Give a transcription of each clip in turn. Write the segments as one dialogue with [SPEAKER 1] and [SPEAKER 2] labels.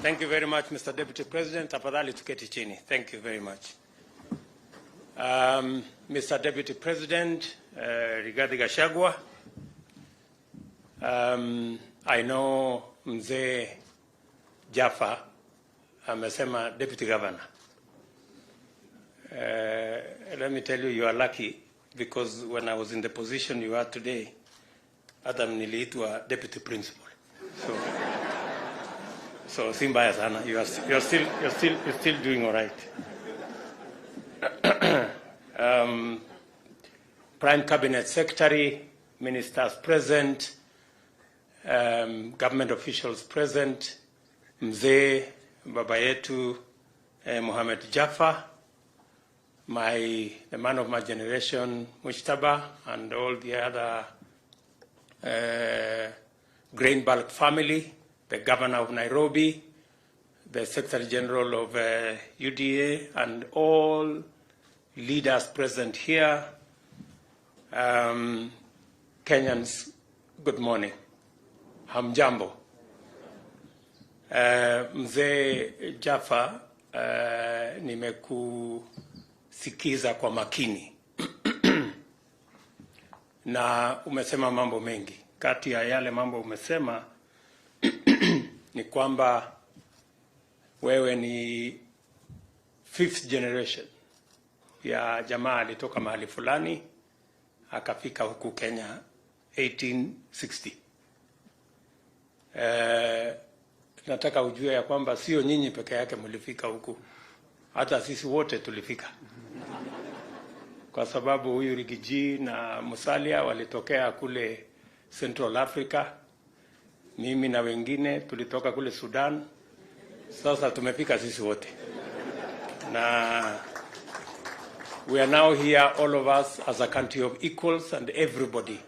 [SPEAKER 1] Thank you very much, Mr. Deputy President. Tafadhali tuketi chini. Thank you very much. Mr. Deputy President, Rigathi Gachagua, I know Mzee Jaffa amesema Deputy Governor. Let me tell you, you are lucky because when I was in the position you are today, Adam niliitwa Deputy Principal. So si mbaya sana, you're still doing all right. Prime Cabinet Secretary, ministers present, government officials present, Mzee baba yetu Mohamed Jaffa, the man of my generation, Mushtaba, and all the other grain bulk family, the governor of Nairobi, the Secretary General of UDA, and all leaders present here. Kenyans, good morning. Hamjambo. Mzee Jaffa, nimekusikiza kwa makini na umesema mambo mengi. Kati ya yale mambo umesema ni kwamba wewe ni 5th generation ya jamaa alitoka mahali fulani akafika huku Kenya 1860. Nataka ujue ya kwamba sio nyinyi peke yake mlifika huku, hata sisi wote tulifika. Kwa sababu huyu Rigiji na Musalia walitokea kule Central Africa, mimi na wengine tulitoka kule Sudan. Sasa tumefika sisi wote. Na we are now here, all of us, as a country of equals, and everybody,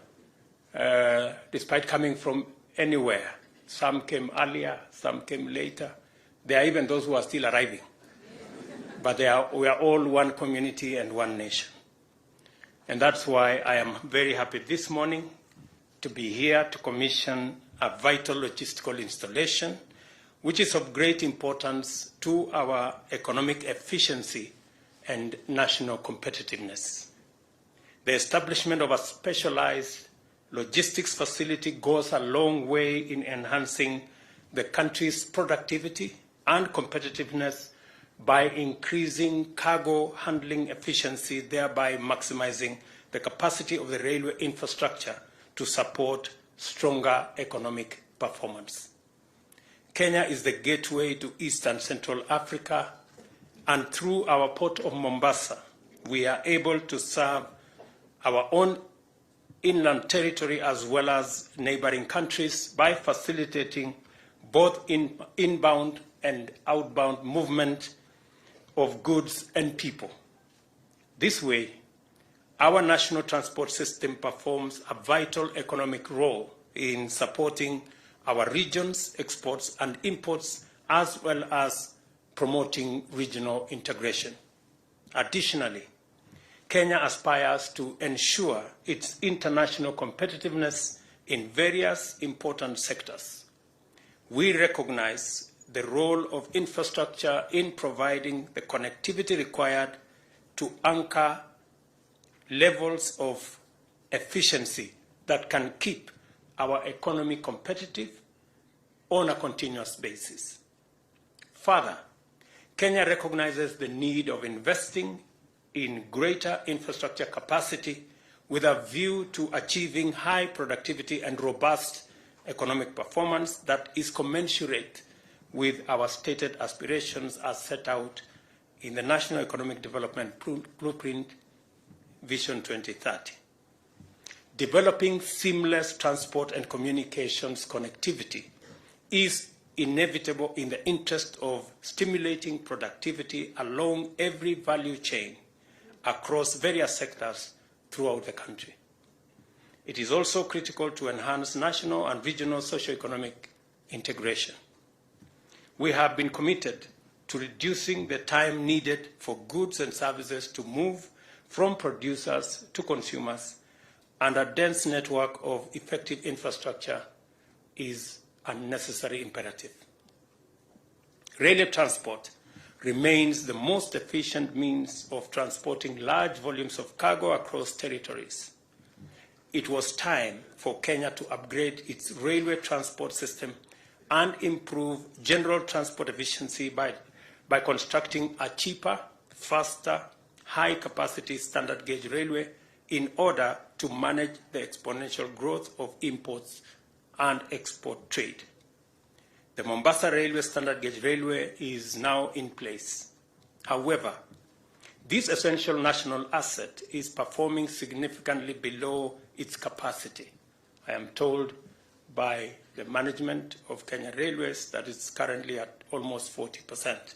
[SPEAKER 1] despite coming from anywhere. Some came earlier, some came later. There are even those who are still arriving. But we are all one community and one nation. And that's why I am very happy this morning to be here to commission a vital logistical installation, which is of great importance to our economic efficiency and national competitiveness. The establishment of a specialized logistics facility goes a long way in enhancing the country's productivity and competitiveness by increasing cargo handling efficiency, thereby maximizing the capacity of the railway infrastructure to support stronger economic performance. Kenya is the gateway to East and Central Africa, and through our port of Mombasa, we are able to serve our own inland territory as well as neighboring countries by facilitating both inbound and outbound movement of goods and people. This way, our national transport system performs a vital economic role in supporting our region's exports and imports, as well as promoting regional integration. Additionally, Kenya aspires to ensure its international competitiveness in various important sectors. We recognize the role of infrastructure in providing the connectivity required to anchor levels of efficiency that can keep our economy competitive on a continuous basis. Further, Kenya recognizes the need of investing in greater infrastructure capacity with a view to achieving high productivity and robust economic performance that is commensurate with our stated aspirations as set out in the National Economic Development Blueprint Vision 2030. Developing seamless transport and communications connectivity is inevitable in the interest of stimulating productivity along every value chain across various sectors throughout the country. It is also critical to enhance national and regional socioeconomic integration. We have been committed to reducing the time needed for goods and services to move from producers to consumers, and a dense network of effective infrastructure is a necessary imperative. railway transport remains the most efficient means of transporting large volumes of cargo across territories. It was time for Kenya to upgrade its railway transport system and improve general transport efficiency by constructing a cheaper, faster, high-capacity standard gauge railway in order to manage the exponential growth of imports and export trade. The Mombasa Railway Standard Gauge Railway is now in place. However, this essential national asset is performing significantly below its capacity. I am told by the management of Kenya Railways that it's currently at almost 40%,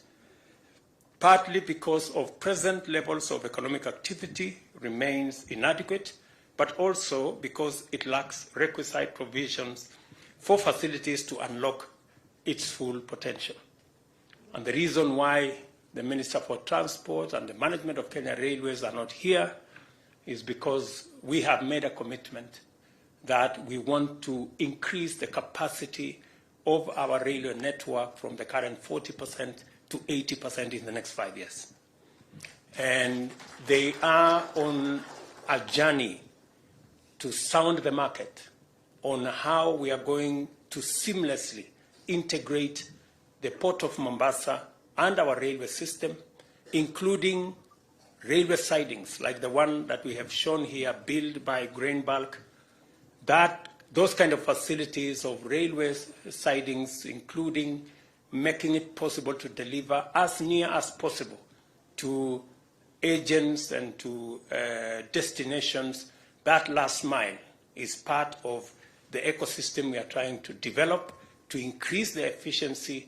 [SPEAKER 1] partly because of present levels of economic activity remains inadequate, but also because it lacks requisite provisions for facilities to unlock its full potential. And the reason why the Minister for Transport and the management of Kenya Railways are not here is because we have made a commitment that we want to increase the capacity of our railway network from the current 40% to 80% in the next 5 years. And they are on a journey to sound the market on how we are going to seamlessly integrate the Port of Mombasa and our railway system, including railway sidings like the one that we have shown here, built by Grain Bulk. Those kind of facilities of railway sidings, including making it possible to deliver as near as possible to agents and to destinations. That last mile is part of the ecosystem we are trying to develop to increase the efficiency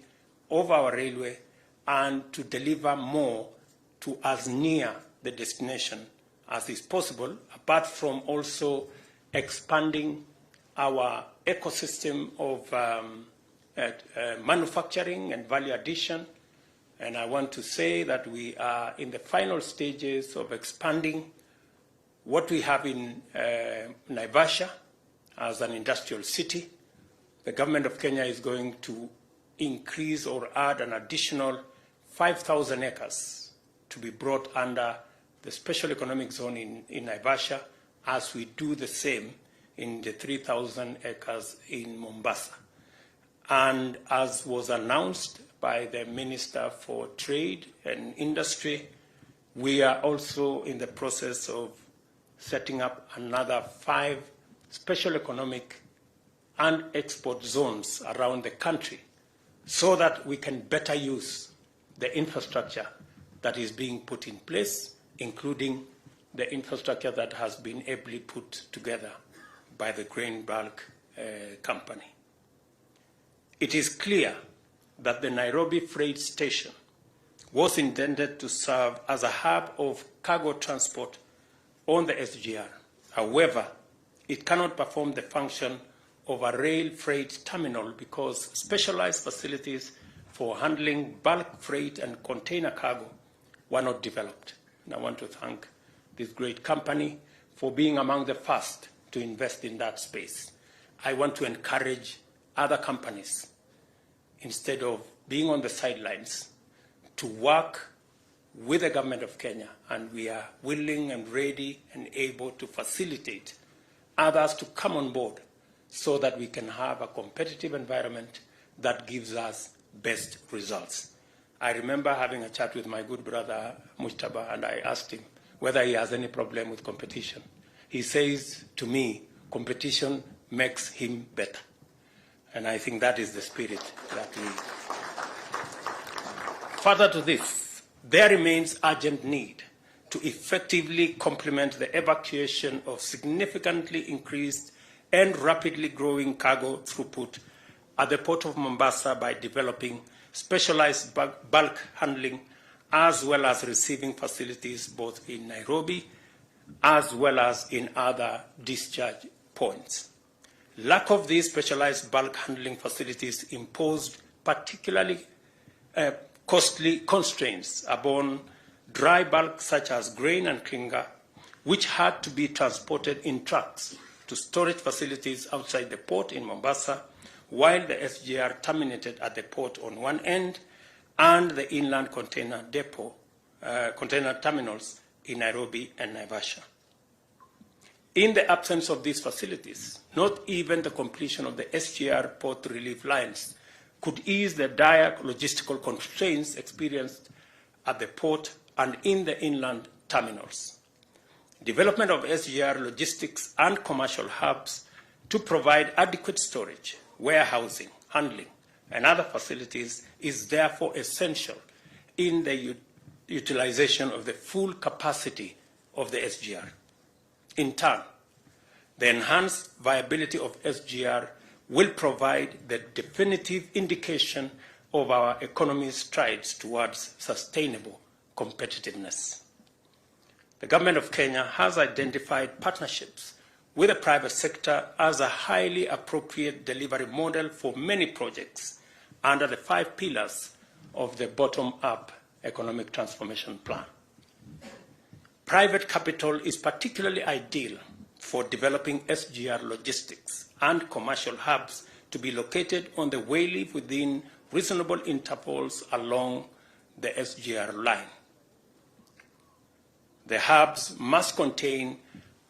[SPEAKER 1] of our railway and to deliver more to as near the destination as is possible, apart from also expanding our ecosystem of manufacturing and value addition. And I want to say that we are in the final stages of expanding what we have in Naivasha as an industrial city. The government of Kenya is going to increase or add an additional 5,000 acres to be brought under the special economic zone in Naivasha, as we do the same in the 3,000 acres in Mombasa. And as was announced by the Minister for Trade and Industry, we are also in the process of setting up another 5 special economic and export zones around the country so that we can better use the infrastructure that is being put in place, including the infrastructure that has been ably put together by the Grain Bulk company. It is clear that the Nairobi Freight Station was intended to serve as a hub of cargo transport on the SGR. However, it cannot perform the function of a rail freight terminal because specialized facilities for handling bulk freight and container cargo were not developed. And I want to thank this great company for being among the first to invest in that space. I want to encourage other companies, instead of being on the sidelines, to work with the government of Kenya, and we are willing and ready and able to facilitate others to come on board so that we can have a competitive environment that gives us best results. I remember having a chat with my good brother Mujtaba, and I asked him whether he has any problem with competition. He says to me, competition makes him better. And I think that is the spirit that we... Further to this, there remains urgent need to effectively complement the evacuation of significantly increased and rapidly growing cargo throughput at the Port of Mombasa by developing specialized bulk handling as well as receiving facilities both in Nairobi as well as in other discharge points. Lack of these specialized bulk handling facilities imposed particularly costly constraints upon dry bulk such as grain and clinker, which had to be transported in trucks to storage facilities outside the port in Mombasa, while the SGR terminated at the port on one end and the inland container depot, container terminals in Nairobi and Naivasha. In the absence of these facilities, not even the completion of the SGR port relief lines could ease the dire logistical constraints experienced at the port and in the inland terminals. Development of SGR logistics and commercial hubs to provide adequate storage, warehousing, handling, and other facilities is therefore essential in the utilization of the full capacity of the SGR. In turn, the enhanced viability of SGR will provide the definitive indication of our economy's strides towards sustainable competitiveness. The Government of Kenya has identified partnerships with the private sector as a highly appropriate delivery model for many projects under the 5 pillars of the bottom-up economic transformation plan. Private capital is particularly ideal for developing SGR logistics and commercial hubs to be located on the wayleaf within reasonable intervals along the SGR line. The hubs must contain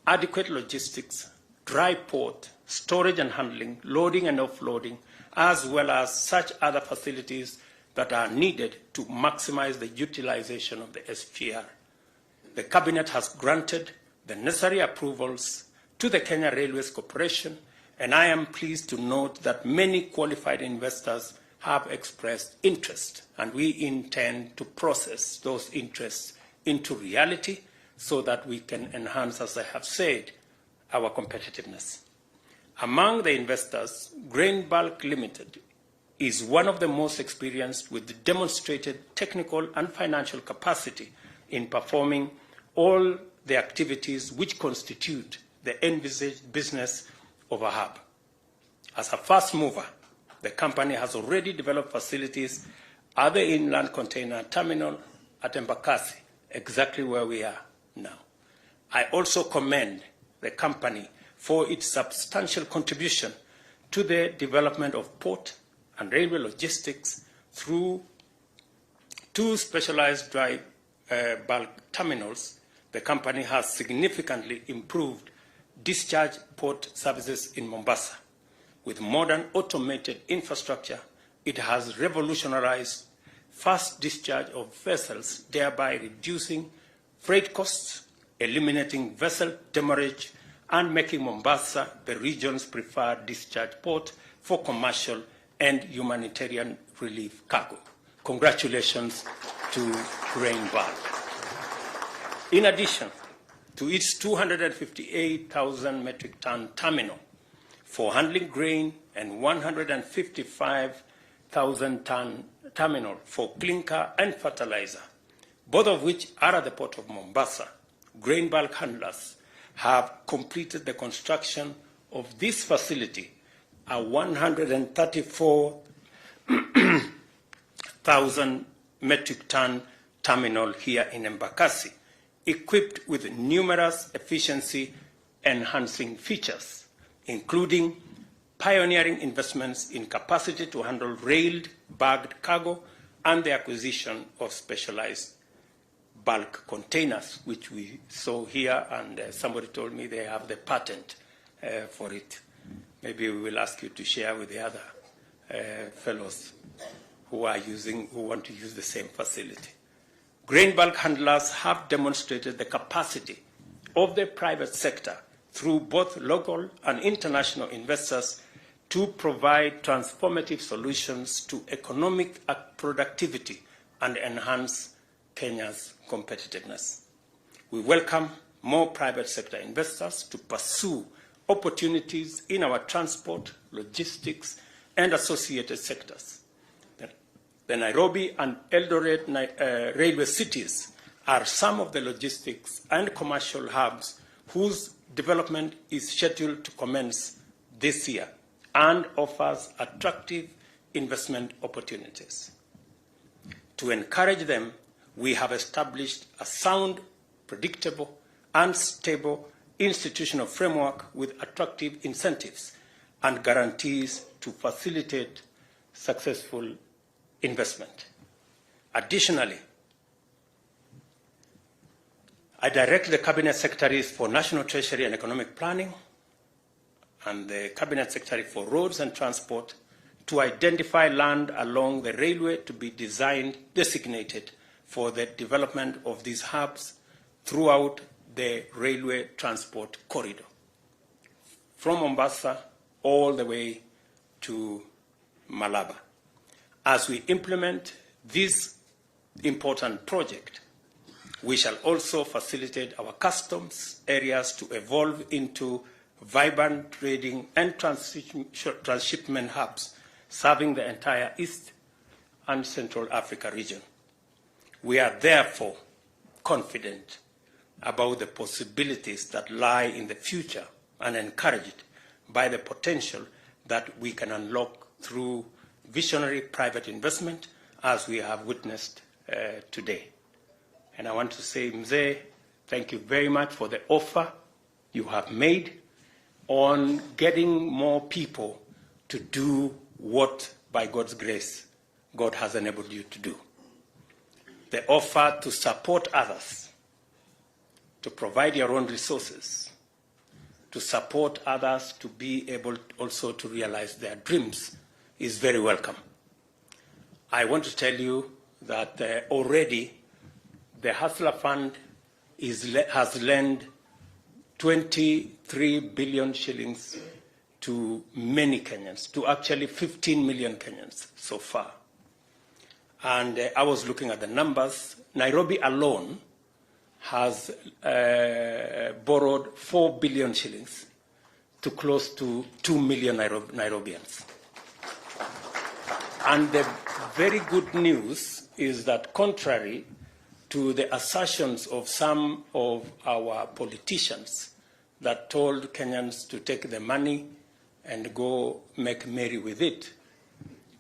[SPEAKER 1] adequate logistics, dry port, storage and handling, loading and offloading, as well as such other facilities that are needed to maximize the utilization of the SGR. The Cabinet has granted the necessary approvals to the Kenya Railways Corporation, and I am pleased to note that many qualified investors have expressed interest, and we intend to process those interests into reality so that we can enhance, as I have said, our competitiveness. Among the investors, Grain Bulk Limited is one of the most experienced with demonstrated technical and financial capacity in performing all the activities which constitute the envisaged business of a hub. As a first mover, the company has already developed facilities at the inland container terminal at Embakasi, exactly where we are now. I also commend the company for its substantial contribution to the development of port and railway logistics through 2 specialized dry bulk terminals. The company has significantly improved discharge port services in Mombasa. With modern automated infrastructure, it has revolutionized fast discharge of vessels, thereby reducing freight costs, eliminating vessel demurrage, and making Mombasa the region's preferred discharge port for commercial and humanitarian relief cargo. Congratulations to Grain Bulk. In addition to its 258,000 metric ton terminal for handling grain and 155,000 ton terminal for clinker and fertilizer, both of which are at the port of Mombasa, Grain Bulk handlers have completed the construction of this facility, a 134,000 metric ton terminal here in Embakasi, equipped with numerous efficiency-enhancing features, including pioneering investments in capacity to handle railed bagged cargo and the acquisition of specialized bulk containers, which we saw here, and somebody told me they have the patent for it. Maybe we will ask you to share with the other fellows who want to use the same facility. Grain bulk handlers have demonstrated the capacity of the private sector through both local and international investors to provide transformative solutions to economic productivity and enhance Kenya's competitiveness. We welcome more private sector investors to pursue opportunities in our transport, logistics, and associated sectors. The Nairobi and Eldoret railway cities are some of the logistics and commercial hubs whose development is scheduled to commence this year and offers attractive investment opportunities. To encourage them, we have established a sound, predictable, and stable institutional framework with attractive incentives and guarantees to facilitate successful investment. Additionally, I direct the Cabinet Secretaries for National Treasury and Economic Planning and the Cabinet Secretary for Roads and Transport to identify land along the railway to be designated for the development of these hubs throughout the railway transport corridor, from Mombasa all the way to Malaba. As we implement this important project, we shall also facilitate our customs areas to evolve into vibrant trading and transshipment hubs, serving the entire East and Central Africa region. We are therefore confident about the possibilities that lie in the future and encouraged by the potential that we can unlock through visionary private investment, as we have witnessed today. And I want to say, Mzee, thank you very much for the offer you have made on getting more people to do what, by God's grace, God has enabled you to do. The offer to support others, to provide your own resources, to support others to be able also to realize their dreams is very welcome. I want to tell you that already the Hustler Fund has lent 23 billion shillings to many Kenyans, to actually 15 million Kenyans so far. And I was looking at the numbers. Nairobi alone has borrowed 4 billion shillings to close to 2 million Nairobians. And the very good news is that, contrary to the assertions of some of our politicians that told Kenyans to take the money and go make merry with it,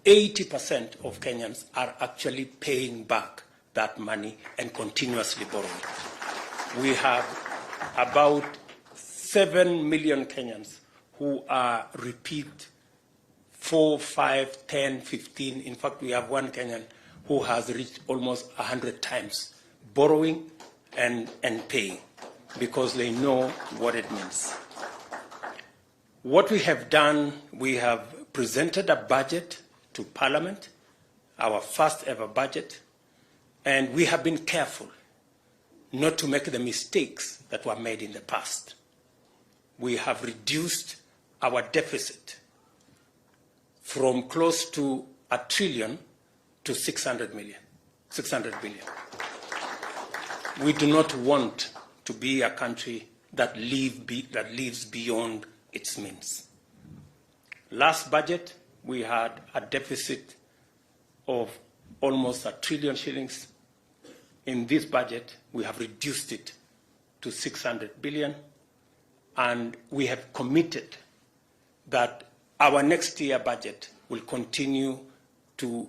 [SPEAKER 1] 80% of Kenyans are actually paying back that money and continuously borrowing. We have about 7 million Kenyans who are repeat 4, 5, 10, 15. In fact, we have one Kenyan who has reached almost 100 times borrowing and paying, because they know what it means. What we have done, we have presented a budget to Parliament, our first ever budget, and we have been careful not to make the mistakes that were made in the past. We have reduced our deficit from close to $1 trillion to 600 billion. We do not want to be a country that lives beyond its means. Last budget, we had a deficit of almost $1 trillion shillings. In this budget, we have reduced it to 600 billion, and we have committed that our next year budget will continue to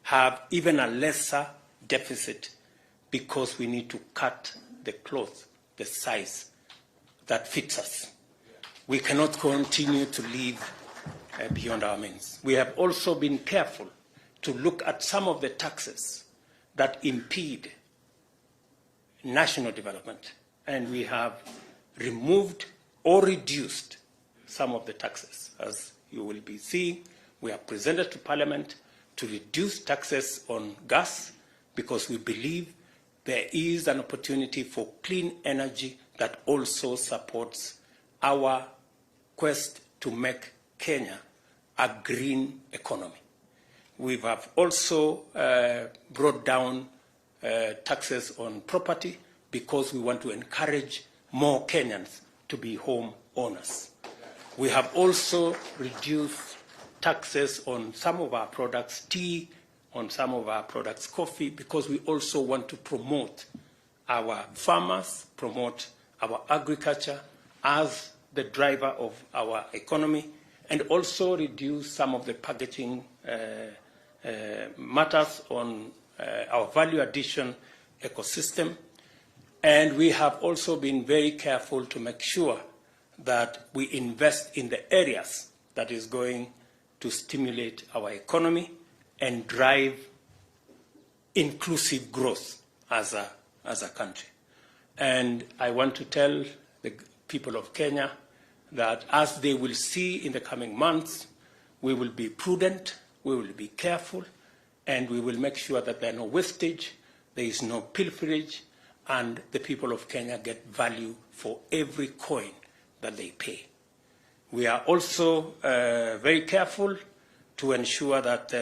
[SPEAKER 1] have even a lesser deficit, because we need to cut the cloth, the size that fits us. We cannot continue to live beyond our means. We have also been careful to look at some of the taxes that impede national development, and we have removed or reduced some of the taxes. As you will be seeing, we have presented to Parliament to reduce taxes on gas, because we believe there is an opportunity for clean energy that also supports our quest to make Kenya a green economy. We have also brought down taxes on property, because we want to encourage more Kenyans to be home owners. We have also reduced taxes on some of our products, tea, on some of our products, coffee, because we also want to promote our farmers, promote our agriculture as the driver of our economy, and also reduce some of the packaging matters on our value addition ecosystem. And we have also been very careful to make sure that we invest in the areas that is going to stimulate our economy and drive inclusive growth as a country. And I want to tell the people of Kenya that as they will see in the coming months, we will be prudent, we will be careful, and we will make sure that there are no wastage, there is no pilferage, and the people of Kenya get value for every coin that they pay. We are also very careful to ensure that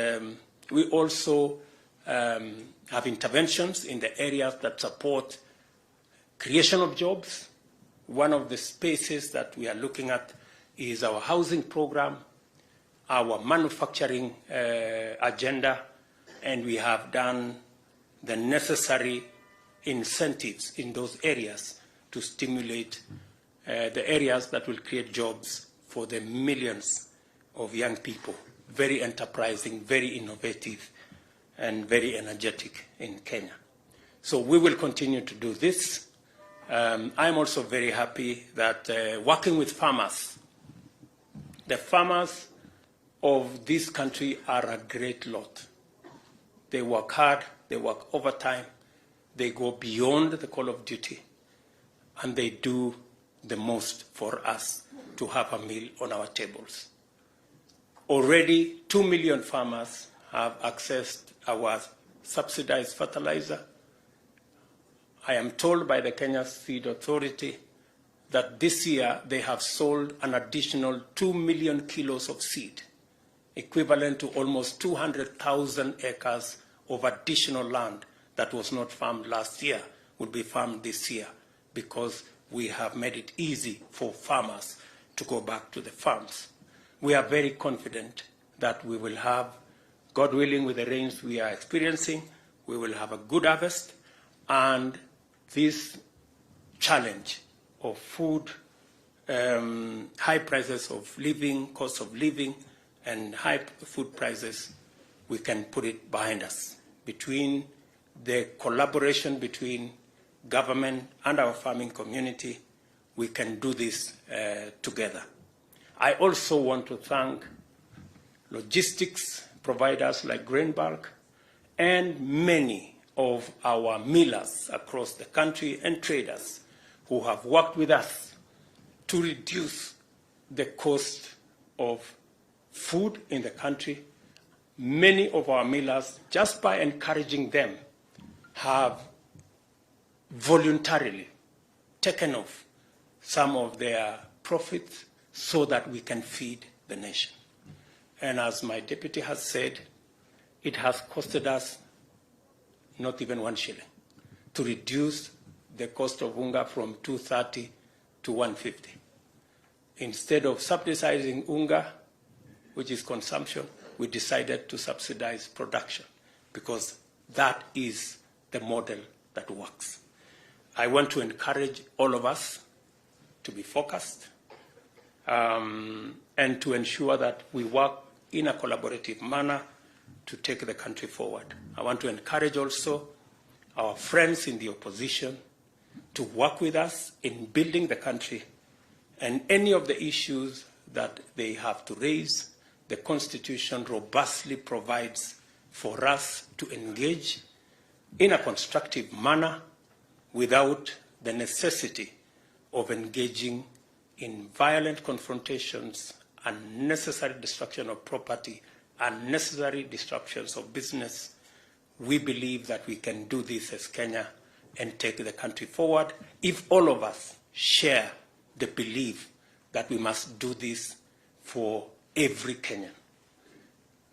[SPEAKER 1] we also have interventions in the areas that support creation of jobs. One of the spaces that we are looking at is our housing program, our manufacturing agenda, and we have done the necessary incentives in those areas to stimulate the areas that will create jobs for the millions of young people, very enterprising, very innovative, and very energetic in Kenya. So we will continue to do this. I'm also very happy that working with farmers, the farmers of this country are a great lot. They work hard, they work overtime, they go beyond the call of duty, and they do the most for us to have a meal on our tables. Already 2 million farmers have accessed our subsidized fertilizer. I am told by the Kenya Seed Authority that this year they have sold an additional 2 million kilos of seed, equivalent to almost 200,000 acres of additional land that was not farmed last year will be farmed this year, because we have made it easy for farmers to go back to the farms. We are very confident that we will have, God willing, with the rains we are experiencing, we will have a good harvest, and this challenge of food, high prices of living, cost of living, and high food prices, we can put it behind us. Between the collaboration between government and our farming community, we can do this together. I also want to thank logistics providers like Grain Bulk and many of our millers across the country and traders who have worked with us to reduce the cost of food in the country. Many of our millers, just by encouraging them, have voluntarily taken off some of their profits so that we can feed the nation. And as my deputy has said, it has costed us not even 1 shilling to reduce the cost of unga from 230 to 150. Instead of subsidizing unga, which is consumption, we decided to subsidize production, because that is the model that works. I want to encourage all of us to be focused and to ensure that we work in a collaborative manner to take the country forward. I want to encourage also our friends in the opposition to work with us in building the country, and any of the issues that they have to raise, the Constitution robustly provides for us to engage in a constructive manner without the necessity of engaging in violent confrontations, unnecessary destruction of property, unnecessary disruptions of business. We believe that we can do this as Kenya and take the country forward if all of us share the belief that we must do this for every Kenyan.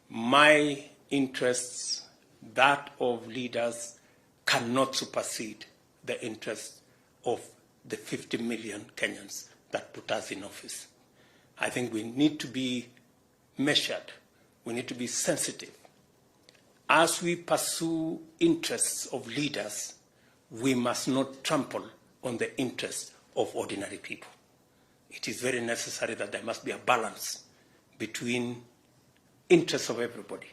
[SPEAKER 1] My interests, that of leaders, cannot supersede the interests of the 50 million Kenyans that put us in office. I think we need to be measured. We need to be sensitive. As we pursue interests of leaders, we must not trample on the interests of ordinary people. It is very necessary that there must be a balance between interests of everybody.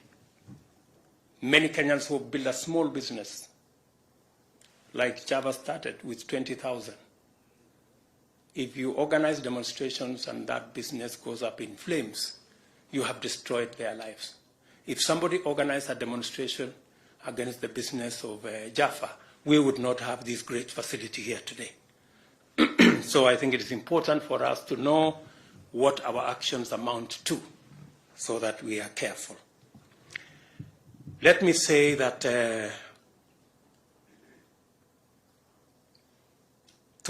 [SPEAKER 1] Many Kenyans who build a small business, like Java started with 20,000. If you organize demonstrations and that business goes up in flames, you have destroyed their lives. If somebody organized a demonstration against the business of Jaffa, we would not have this great facility here today. So I think it is important for us to know what our actions amount to so that we are careful. Let me say that to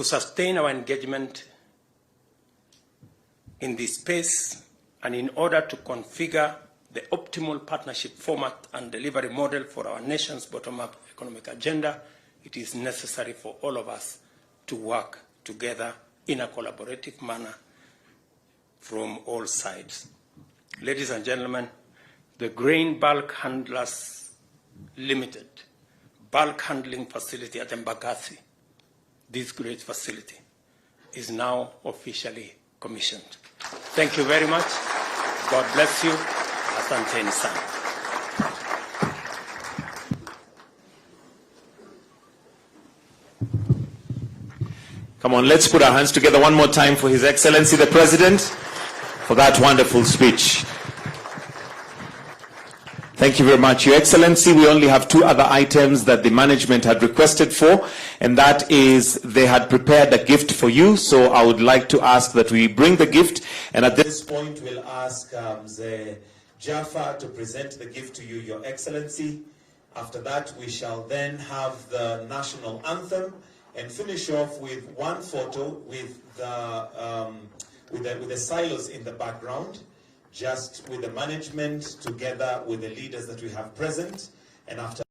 [SPEAKER 1] sustain our engagement in this space and in order to configure the optimal partnership format and delivery model for our nation's bottom-up economic agenda, it is necessary for all of us to work together in a collaborative manner from all sides. Ladies and gentlemen, the Grain Bulk Handlers Limited bulk handling facility at Embakasi, this great facility, is now officially commissioned. Thank you very much. God bless you. Asanteni sana.
[SPEAKER 2] Come on, let's put our hands together one more time for His Excellency the President for that wonderful speech. Thank you very much, Your Excellency. We only have 2 other items that the management had requested for, and that is they had prepared a gift for you. So I would like to ask that we bring the gift, and at this point we'll ask Mzee Jaffa to present the gift to you, Your Excellency. After that, we shall then have the national anthem and finish off with one photo with the silos in the background, just with the management together with the leaders that we have present. And after